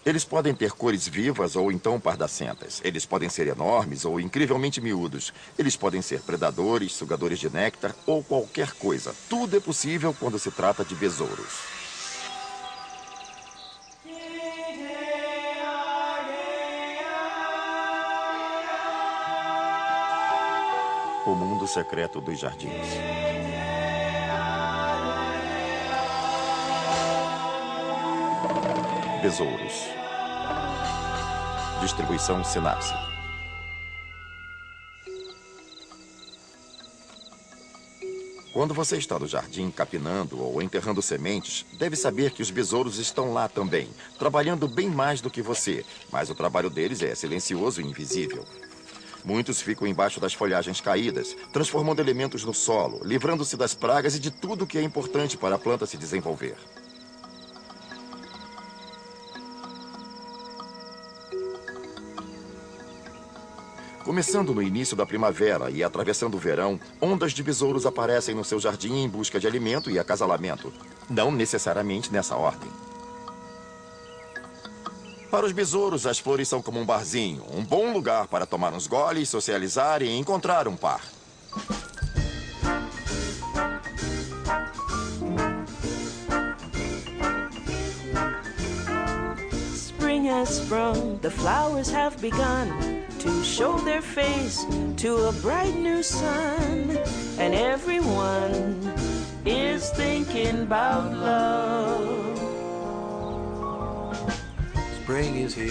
Eles podem ter cores vivas ou então pardacentas. Eles podem ser enormes ou incrivelmente miúdos. Eles podem ser predadores, sugadores de néctar ou qualquer coisa. Tudo é possível quando se trata de besouros. O mundo secreto dos jardins. Besouros. Distribuição Sinapse. Quando você está no jardim capinando ou enterrando sementes, deve saber que os besouros estão lá também, trabalhando bem mais do que você, mas o trabalho deles é silencioso e invisível. Muitos ficam embaixo das folhagens caídas, transformando elementos no solo, livrando-se das pragas e de tudo que é importante para a planta se desenvolver. Começando no início da primavera e atravessando o verão, ondas de besouros aparecem no seu jardim em busca de alimento e acasalamento. Não necessariamente nessa ordem. Para os besouros, as flores são como um barzinho, um bom lugar para tomar uns goles, socializar e encontrar um par. Spring has sprung, the flowers have begun to show their face to a bright new sun, and everyone is thinking about love. Spring is here,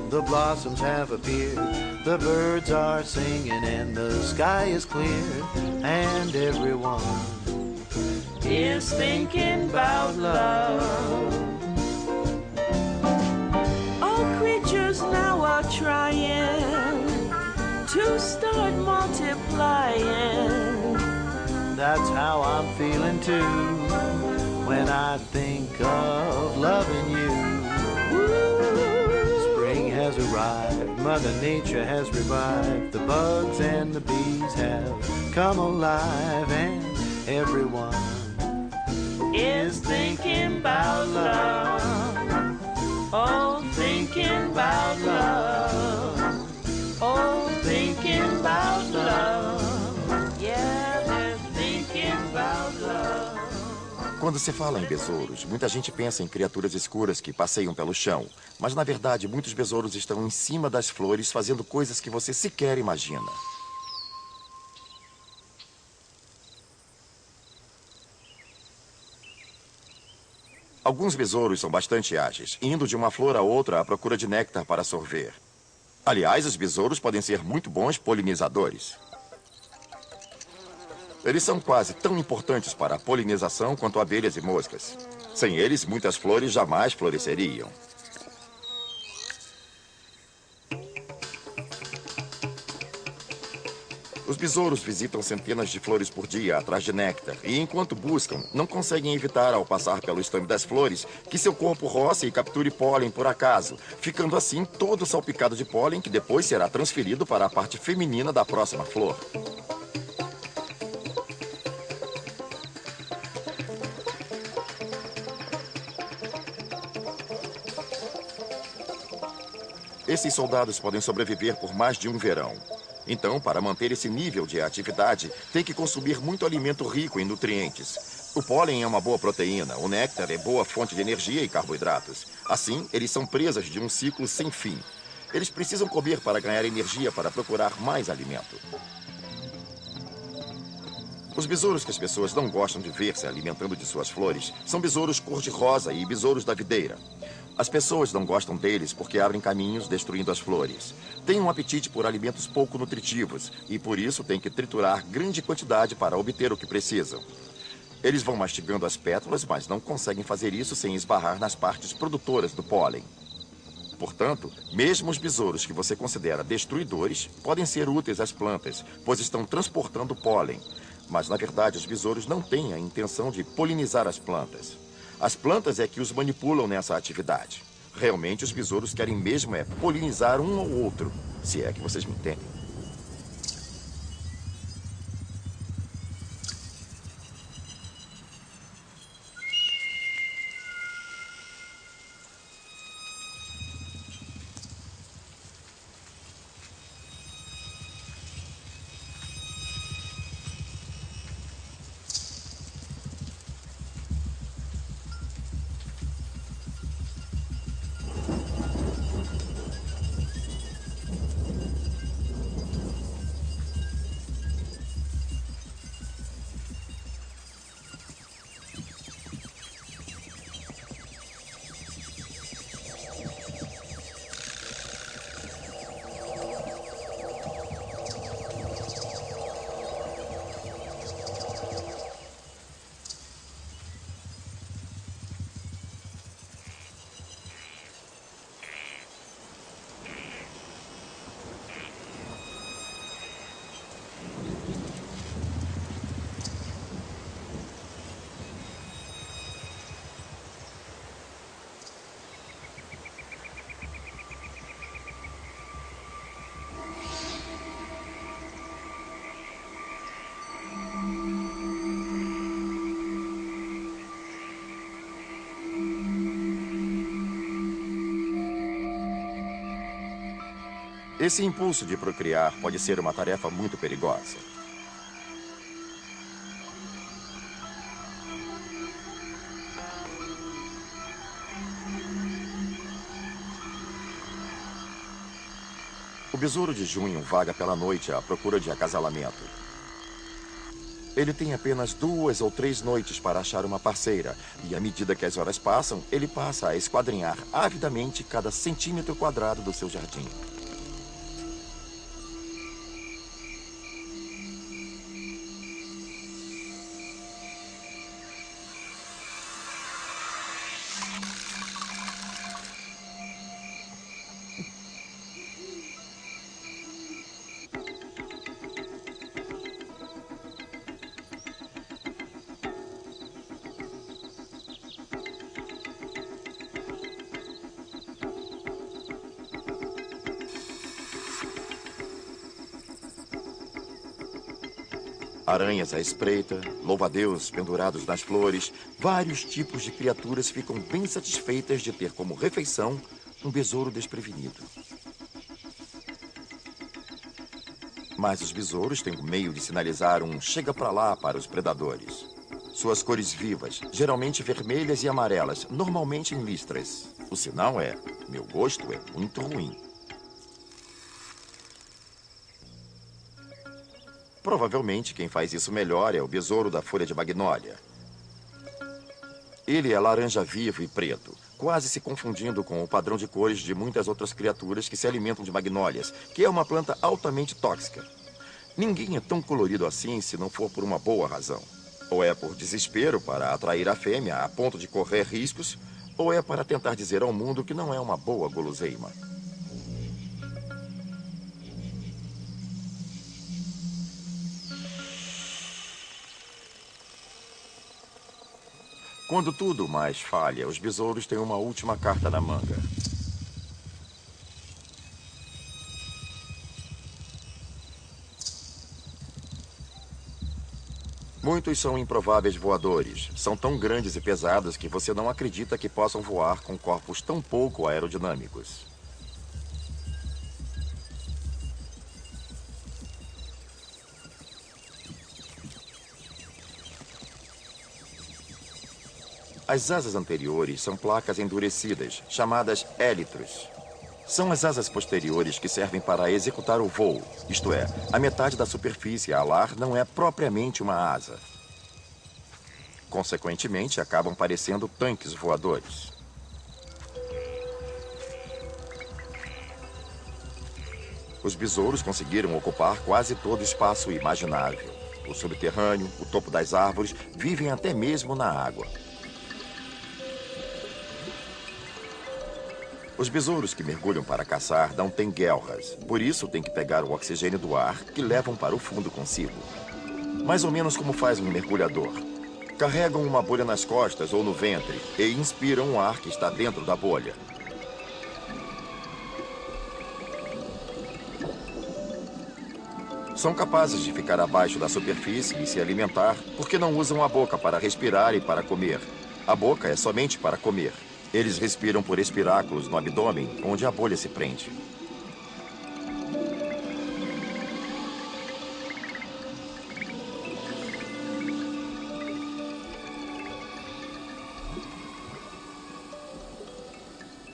the blossoms have appeared, the birds are singing and the sky is clear, and everyone is thinking about love. All creatures now are trying to start multiplying. That's how I'm feeling too, when I think of loving you. Spring has arrived, Mother Nature has revived, the bugs and the bees have come alive, and everyone is thinking about love. Oh, thinking about love. Oh, thinking about love. Yeah, they're thinking about love. Quando se fala em besouros, muita gente pensa em criaturas escuras que passeiam pelo chão. Mas, na verdade, muitos besouros estão em cima das flores fazendo coisas que você sequer imagina. Alguns besouros são bastante ágeis, indo de uma flor a outra à procura de néctar para sorver. Aliás, os besouros podem ser muito bons polinizadores. Eles são quase tão importantes para a polinização quanto abelhas e moscas. Sem eles, muitas flores jamais floresceriam. Os besouros visitam centenas de flores por dia atrás de néctar e, enquanto buscam, não conseguem evitar, ao passar pelo estame das flores, que seu corpo roce e capture pólen por acaso, ficando assim todo salpicado de pólen que depois será transferido para a parte feminina da próxima flor. Esses soldados podem sobreviver por mais de um verão. Então, para manter esse nível de atividade, tem que consumir muito alimento rico em nutrientes. O pólen é uma boa proteína, o néctar é boa fonte de energia e carboidratos. Assim, eles são presas de um ciclo sem fim. Eles precisam comer para ganhar energia para procurar mais alimento. Os besouros que as pessoas não gostam de ver se alimentando de suas flores são besouros cor-de-rosa e besouros da videira. As pessoas não gostam deles porque abrem caminhos destruindo as flores. Têm um apetite por alimentos pouco nutritivos e por isso têm que triturar grande quantidade para obter o que precisam. Eles vão mastigando as pétalas, mas não conseguem fazer isso sem esbarrar nas partes produtoras do pólen. Portanto, mesmo os besouros que você considera destruidores podem ser úteis às plantas, pois estão transportando pólen. Mas, na verdade, os besouros não têm a intenção de polinizar as plantas. As plantas é que os manipulam nessa atividade. Realmente, os besouros querem mesmo é polinizar um ao outro, se é que vocês me entendem. Esse impulso de procriar pode ser uma tarefa muito perigosa. O besouro de junho vaga pela noite à procura de acasalamento. Ele tem apenas 2 ou 3 noites para achar uma parceira, e à medida que as horas passam, ele passa a esquadrinhar avidamente cada centímetro quadrado do seu jardim. Aranhas à espreita, louva-a-Deus pendurados nas flores, vários tipos de criaturas ficam bem satisfeitas de ter como refeição um besouro desprevenido. Mas os besouros têm um meio de sinalizar um chega pra lá para os predadores. Suas cores vivas, geralmente vermelhas e amarelas, normalmente em listras. O sinal é: meu gosto é muito ruim. Provavelmente quem faz isso melhor é o besouro da folha de magnólia. Ele é laranja vivo e preto, quase se confundindo com o padrão de cores de muitas outras criaturas que se alimentam de magnólias, que é uma planta altamente tóxica. Ninguém é tão colorido assim se não for por uma boa razão. Ou é por desespero para atrair a fêmea a ponto de correr riscos, ou é para tentar dizer ao mundo que não é uma boa guloseima. Quando tudo mais falha, os besouros têm uma última carta na manga. Muitos são improváveis voadores. São tão grandes e pesados que você não acredita que possam voar com corpos tão pouco aerodinâmicos. As asas anteriores são placas endurecidas, chamadas élitros. São as asas posteriores que servem para executar o voo, isto é, a metade da superfície alar não é propriamente uma asa. Consequentemente, acabam parecendo tanques voadores. Os besouros conseguiram ocupar quase todo o espaço imaginável. O subterrâneo, o topo das árvores, vivem até mesmo na água. Os besouros que mergulham para caçar não têm guelras, por isso têm que pegar o oxigênio do ar que levam para o fundo consigo. Mais ou menos como faz um mergulhador. Carregam uma bolha nas costas ou no ventre e inspiram o ar que está dentro da bolha. São capazes de ficar abaixo da superfície e se alimentar porque não usam a boca para respirar e para comer. A boca é somente para comer. Eles respiram por espiráculos no abdômen, onde a bolha se prende.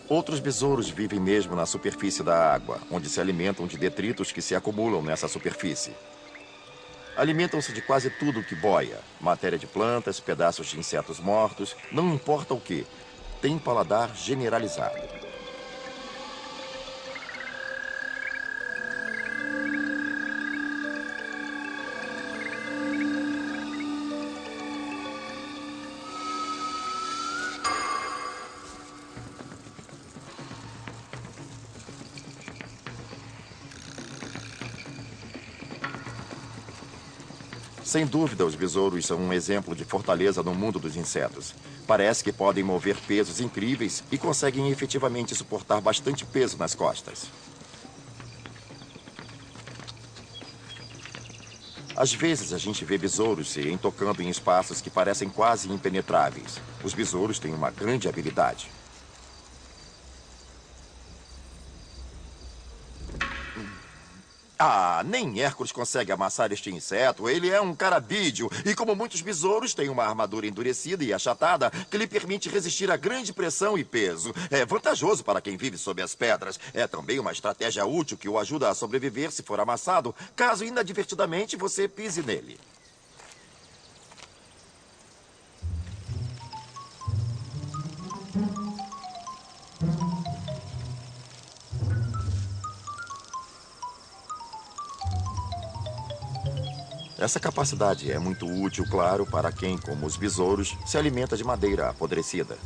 Outros besouros vivem mesmo na superfície da água, onde se alimentam de detritos que se acumulam nessa superfície. Alimentam-se de quase tudo que boia, matéria de plantas, pedaços de insetos mortos, não importa o que. Tem paladar generalizado. Sem dúvida, os besouros são um exemplo de fortaleza no mundo dos insetos. Parece que podem mover pesos incríveis e conseguem efetivamente suportar bastante peso nas costas. Às vezes, a gente vê besouros se entocando em espaços que parecem quase impenetráveis. Os besouros têm uma grande habilidade. Ah, nem Hércules consegue amassar este inseto. Ele é um carabídeo. E como muitos besouros, tem uma armadura endurecida e achatada que lhe permite resistir a grande pressão e peso. É vantajoso para quem vive sob as pedras. É também uma estratégia útil que o ajuda a sobreviver se for amassado, caso inadvertidamente você pise nele. Essa capacidade é muito útil, claro, para quem, como os besouros, se alimenta de madeira apodrecida.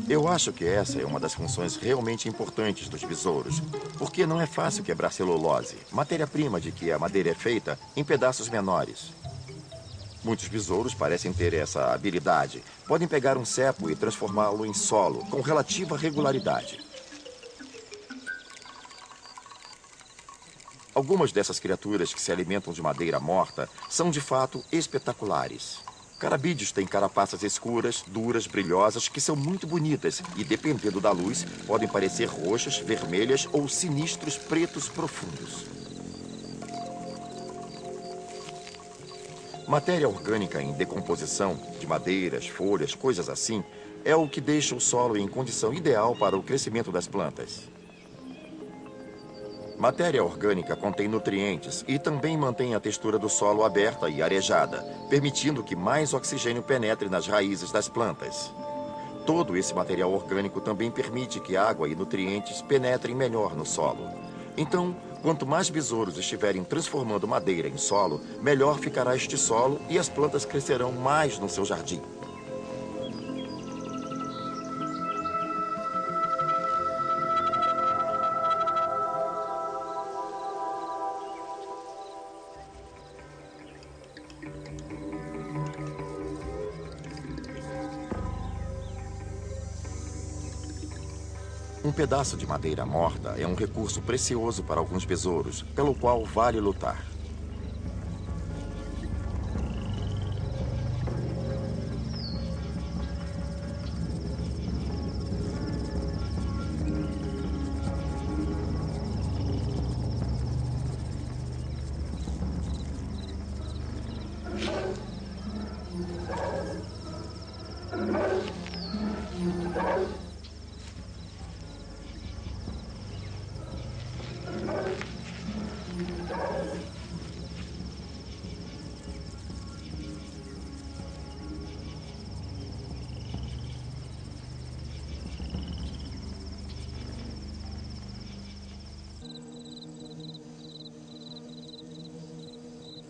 Eu acho que essa é uma das funções realmente importantes dos besouros, porque não é fácil quebrar celulose, matéria-prima de que a madeira é feita, em pedaços menores. Muitos besouros parecem ter essa habilidade. Podem pegar um cepo e transformá-lo em solo, com relativa regularidade. Algumas dessas criaturas que se alimentam de madeira morta são, de fato, espetaculares. Carabídeos têm carapaças escuras, duras, brilhosas, que são muito bonitas e, dependendo da luz, podem parecer roxas, vermelhas ou sinistros pretos profundos. Matéria orgânica em decomposição, de madeiras, folhas, coisas assim, é o que deixa o solo em condição ideal para o crescimento das plantas. Matéria orgânica contém nutrientes e também mantém a textura do solo aberta e arejada, permitindo que mais oxigênio penetre nas raízes das plantas. Todo esse material orgânico também permite que água e nutrientes penetrem melhor no solo. Então, quanto mais besouros estiverem transformando madeira em solo, melhor ficará este solo e as plantas crescerão mais no seu jardim. Um pedaço de madeira morta é um recurso precioso para alguns besouros, pelo qual vale lutar.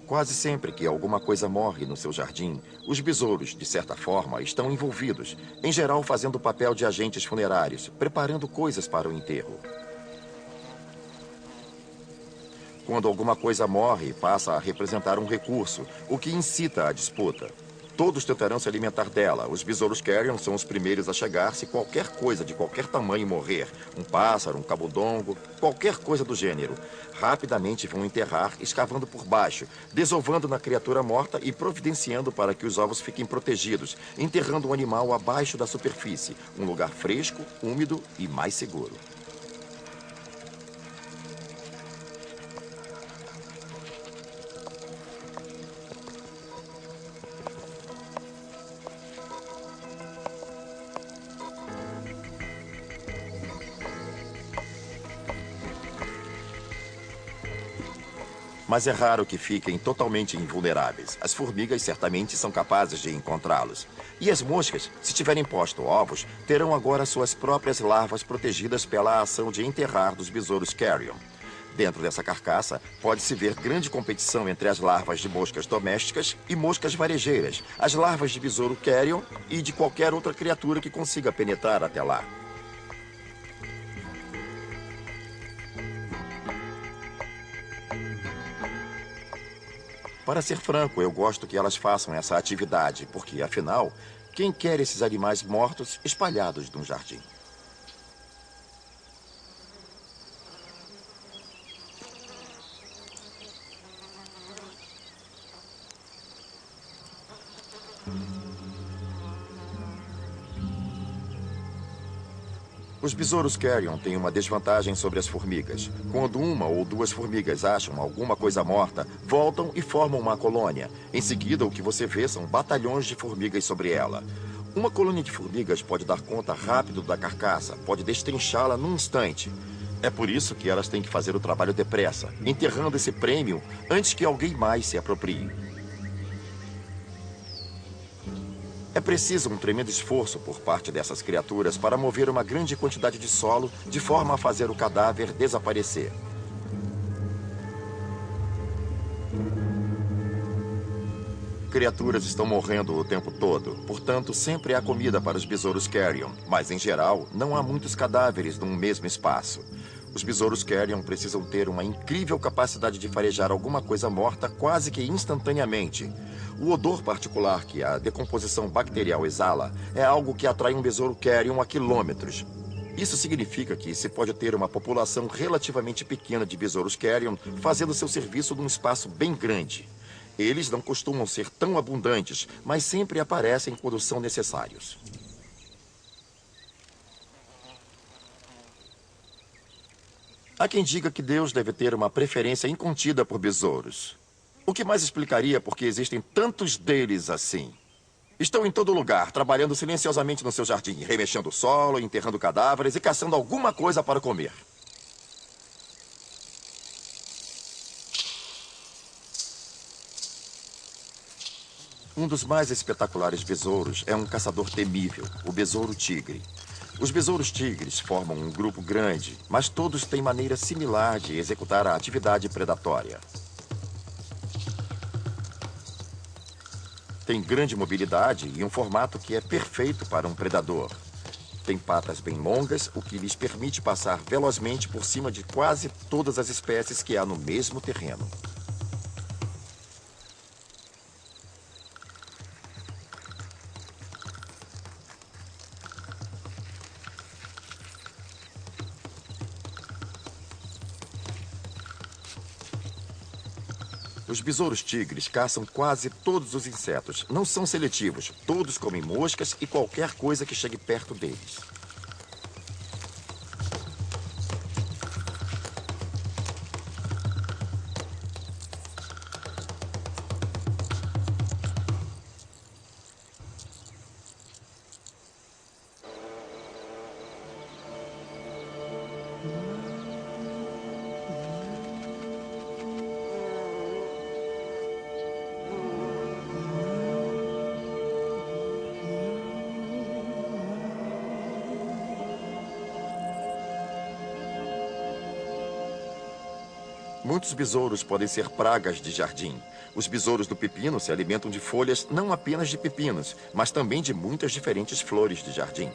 Quase sempre que alguma coisa morre no seu jardim, os besouros, de certa forma, estão envolvidos, em geral fazendo o papel de agentes funerários, preparando coisas para o enterro. Quando alguma coisa morre, passa a representar um recurso, o que incita a disputa. Todos tentarão se alimentar dela. Os besouros carrion são os primeiros a chegar se qualquer coisa de qualquer tamanho morrer. Um pássaro, um camundongo, qualquer coisa do gênero. Rapidamente vão enterrar, escavando por baixo, desovando na criatura morta e providenciando para que os ovos fiquem protegidos, enterrando o animal abaixo da superfície, um lugar fresco, úmido e mais seguro. Mas é raro que fiquem totalmente invulneráveis. As formigas certamente são capazes de encontrá-los. E as moscas, se tiverem posto ovos, terão agora suas próprias larvas protegidas pela ação de enterrar dos besouros carrion. Dentro dessa carcaça, pode-se ver grande competição entre as larvas de moscas domésticas e moscas varejeiras, as larvas de besouro carrion e de qualquer outra criatura que consiga penetrar até lá. Para ser franco, eu gosto que elas façam essa atividade, porque, afinal, quem quer esses animais mortos espalhados num jardim? Os besouros carrion têm uma desvantagem sobre as formigas. Quando uma ou duas formigas acham alguma coisa morta, voltam e formam uma colônia. Em seguida, o que você vê são batalhões de formigas sobre ela. Uma colônia de formigas pode dar conta rápido da carcaça, pode destrinchá-la num instante. É por isso que elas têm que fazer o trabalho depressa, enterrando esse prêmio antes que alguém mais se aproprie. É preciso um tremendo esforço por parte dessas criaturas para mover uma grande quantidade de solo de forma a fazer o cadáver desaparecer. Criaturas estão morrendo o tempo todo, portanto, sempre há comida para os besouros carrion, mas, em geral, não há muitos cadáveres num mesmo espaço. Os besouros carrion precisam ter uma incrível capacidade de farejar alguma coisa morta quase que instantaneamente. O odor particular que a decomposição bacterial exala é algo que atrai um besouro carrion a quilômetros. Isso significa que se pode ter uma população relativamente pequena de besouros carrion fazendo seu serviço num espaço bem grande. Eles não costumam ser tão abundantes, mas sempre aparecem quando são necessários. Há quem diga que Deus deve ter uma preferência incontida por besouros. O que mais explicaria por que existem tantos deles assim? Estão em todo lugar, trabalhando silenciosamente no seu jardim, remexendo o solo, enterrando cadáveres e caçando alguma coisa para comer. Um dos mais espetaculares besouros é um caçador temível, o besouro tigre. Os besouros tigres formam um grupo grande, mas todos têm maneira similar de executar a atividade predatória. Tem grande mobilidade e um formato que é perfeito para um predador. Tem patas bem longas, o que lhes permite passar velozmente por cima de quase todas as espécies que há no mesmo terreno. Os besouros tigres caçam quase todos os insetos. Não são seletivos. Todos comem moscas e qualquer coisa que chegue perto deles. Muitos besouros podem ser pragas de jardim. Os besouros do pepino se alimentam de folhas não apenas de pepinos, mas também de muitas diferentes flores de jardim.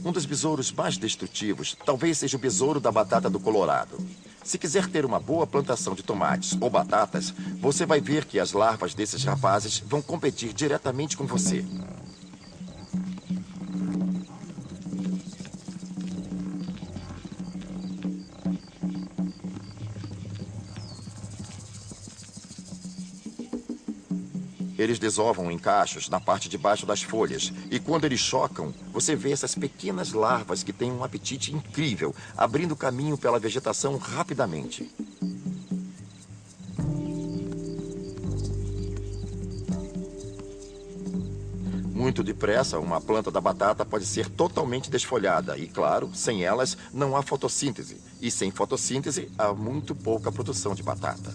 Um dos besouros mais destrutivos talvez seja o besouro da batata do Colorado. Se quiser ter uma boa plantação de tomates ou batatas, você vai ver que as larvas desses rapazes vão competir diretamente com você. Eles desovam em cachos na parte de baixo das folhas. E quando eles chocam, você vê essas pequenas larvas que têm um apetite incrível, abrindo caminho pela vegetação rapidamente. Muito depressa, uma planta da batata pode ser totalmente desfolhada. E, claro, sem elas não há fotossíntese. E sem fotossíntese, há muito pouca produção de batata.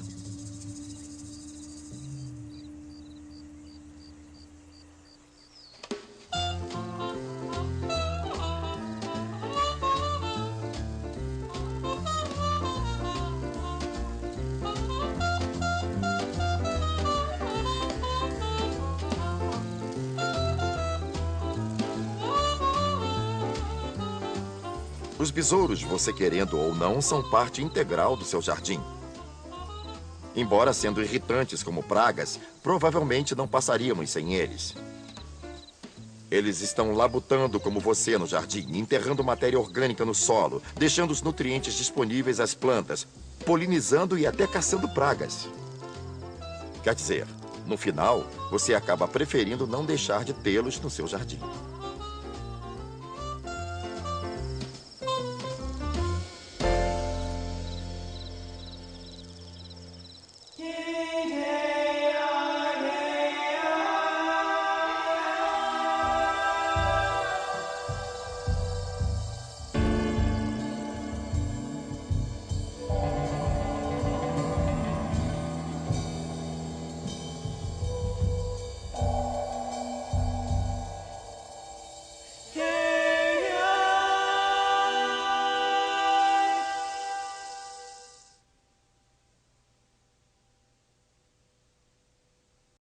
Os Os besouros, você querendo ou não, são parte integral do seu jardim. Embora sendo irritantes como pragas, provavelmente não passaríamos sem eles. Eles estão labutando como você no jardim, enterrando matéria orgânica no solo, deixando os nutrientes disponíveis às plantas, polinizando e até caçando pragas. Quer dizer, no final, você acaba preferindo não deixar de tê-los no seu jardim.